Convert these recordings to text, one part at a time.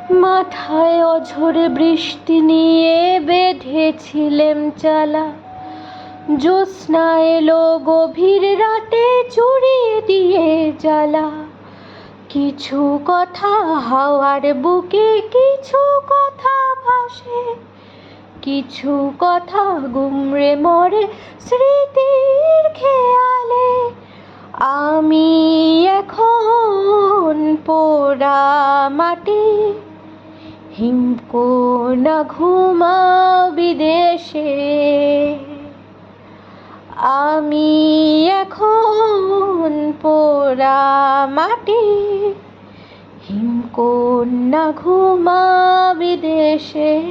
মাথায় অঝোরে বৃষ্টি নিয়ে বেঁধেছিলেম চালা। জ্যোৎস্না এলো গভীর রাতে চুরিয়ে দিয়ে জ্বালা। কিছু কথা হাওয়ার বুকে, কিছু কথা ভাসে, কিছু কথা গুমরে মরে স্মৃতির খেয়ালে। আমি এখন পোড়া মাটি, হিমকোনা ঘুমাও বিদেশে। আমি এখন পোড়া মাটি, হিমকন্যা ঘুমাও বিদেশে।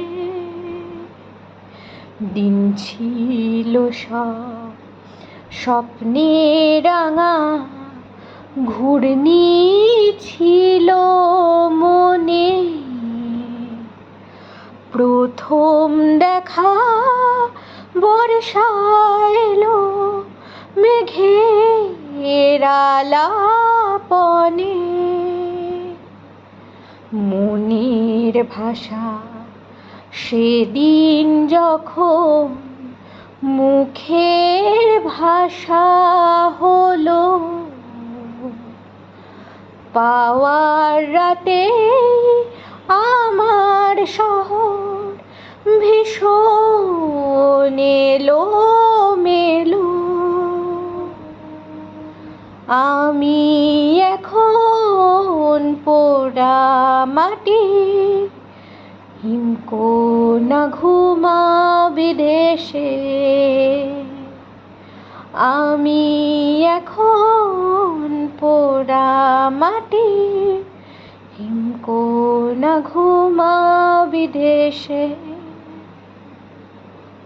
দিন ছিল সব স্বপ্নে রাঙা, ঘূর্ণি ছিল মনে। প্রথম দেখা বর্ষা এলো মেঘের আলাপনে। মনের ভাষা সেদিন যখন মুখের ভাষা হলো। পাওয়ার রাতে আমার শহর ভীষণ এলোমেলো। আমি এখন পোড়া মাটি, হিমকোনা ঘুমাও বিদেশে। আমি এখন পোড়া মাটি, হিমকোনা ঘুমাও বিদেশে।